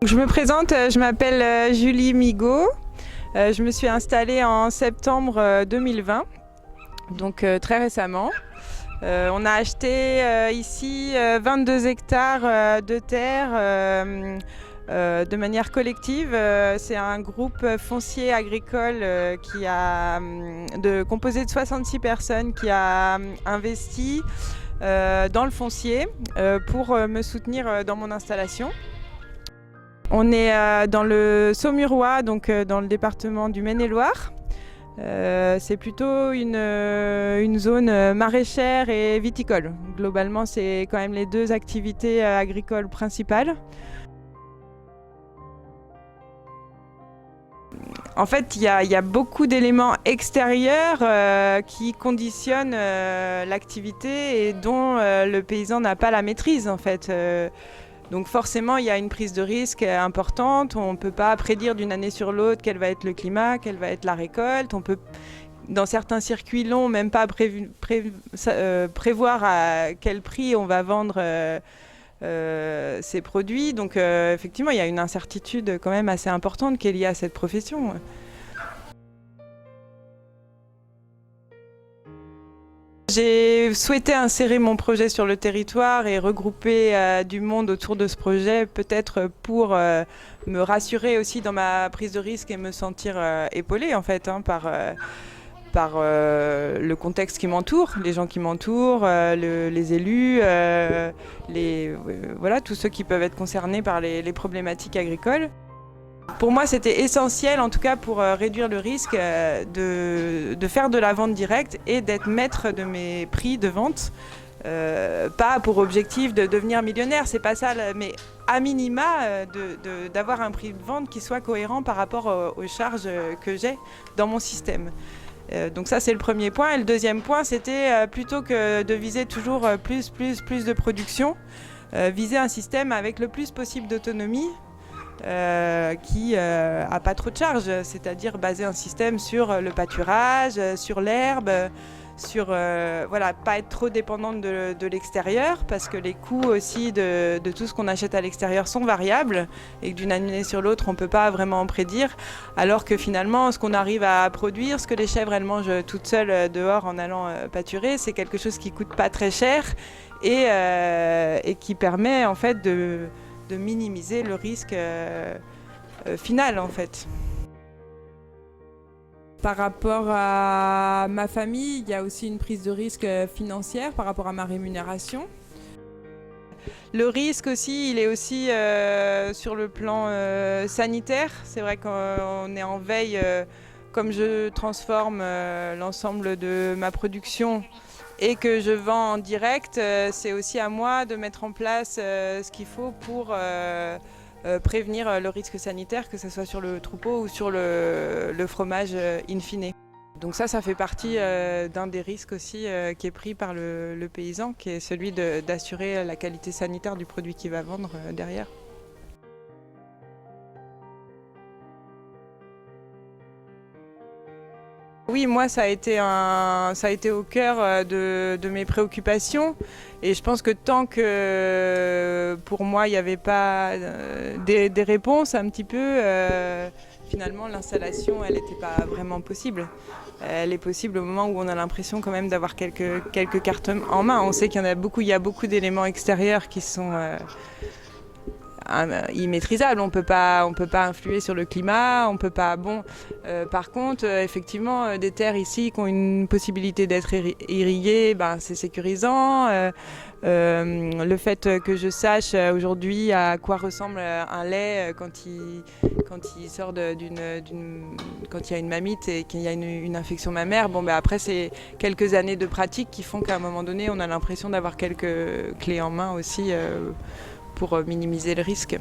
Je me présente, je m'appelle Julie Migaud. Je me suis installée en septembre 2020, donc très récemment. On a acheté ici 22 hectares de terre de manière collective. C'est un groupe foncier agricole composé de 66 personnes qui a investi dans le foncier pour me soutenir dans mon installation. On est dans le Saumurois, donc dans le département du Maine-et-Loire. C'est plutôt une zone maraîchère et viticole. Globalement, c'est quand même les deux activités agricoles principales. En fait, il y a beaucoup d'éléments extérieurs qui conditionnent l'activité et dont le paysan n'a pas la maîtrise, en fait. Donc forcément, il y a une prise de risque importante. On ne peut pas prédire d'une année sur l'autre quel va être le climat, quelle va être la récolte. On peut, dans certains circuits longs, même pas prévoir à quel prix on va vendre ces produits. Donc effectivement, il y a une incertitude quand même assez importante qui est liée à cette profession. J'ai souhaité insérer mon projet sur le territoire et regrouper du monde autour de ce projet, peut-être pour me rassurer aussi dans ma prise de risque et me sentir épaulée en fait par le contexte qui m'entoure, les gens qui m'entourent, les élus, voilà, tous ceux qui peuvent être concernés par les problématiques agricoles. Pour moi, c'était essentiel, en tout cas pour réduire le risque, de faire de la vente directe et d'être maître de mes prix de vente. Pas pour objectif de devenir millionnaire, c'est pas ça, mais à minima d'avoir un prix de vente qui soit cohérent par rapport aux charges que j'ai dans mon système. Donc ça, c'est le premier point. Et le deuxième point, c'était plutôt que de viser toujours plus de production, viser un système avec le plus possible d'autonomie. Qui a pas trop de charge, c'est-à-dire baser un système sur le pâturage, sur l'herbe, sur voilà, pas être trop dépendante de l'extérieur, parce que les coûts aussi de tout ce qu'on achète à l'extérieur sont variables et que d'une année sur l'autre on peut pas vraiment en prédire, alors que finalement ce qu'on arrive à produire, ce que les chèvres elles mangent toutes seules dehors en allant pâturer, c'est quelque chose qui coûte pas très cher et qui permet en fait de minimiser le risque final en fait. Par rapport à ma famille, il y a aussi une prise de risque financière par rapport à ma rémunération. Le risque aussi, il est aussi sur le plan sanitaire. C'est vrai qu'on est en veille, comme je transforme l'ensemble de ma production et que je vends en direct, c'est aussi à moi de mettre en place ce qu'il faut pour prévenir le risque sanitaire, que ce soit sur le troupeau ou sur le fromage in fine. Donc ça fait partie d'un des risques aussi qui est pris par le paysan, qui est celui d'assurer la qualité sanitaire du produit qu'il va vendre derrière. Oui, moi, ça a été au cœur de mes préoccupations. Et je pense que tant que pour moi, il n'y avait pas des réponses un petit peu, finalement, l'installation, elle n'était pas vraiment possible. Elle est possible au moment où on a l'impression quand même d'avoir quelques cartes en main. On sait qu'il y a beaucoup d'éléments extérieurs qui sont immaîtrisable, on peut pas influer sur le climat, on peut pas. Par contre, effectivement, des terres ici qui ont une possibilité d'être irriguées, c'est sécurisant. Le fait que je sache aujourd'hui à quoi ressemble un lait quand il sort quand il y a une mamite et qu'il y a une infection mammaire, après c'est quelques années de pratique qui font qu'à un moment donné, on a l'impression d'avoir quelques clés en main aussi. Pour minimiser le risque.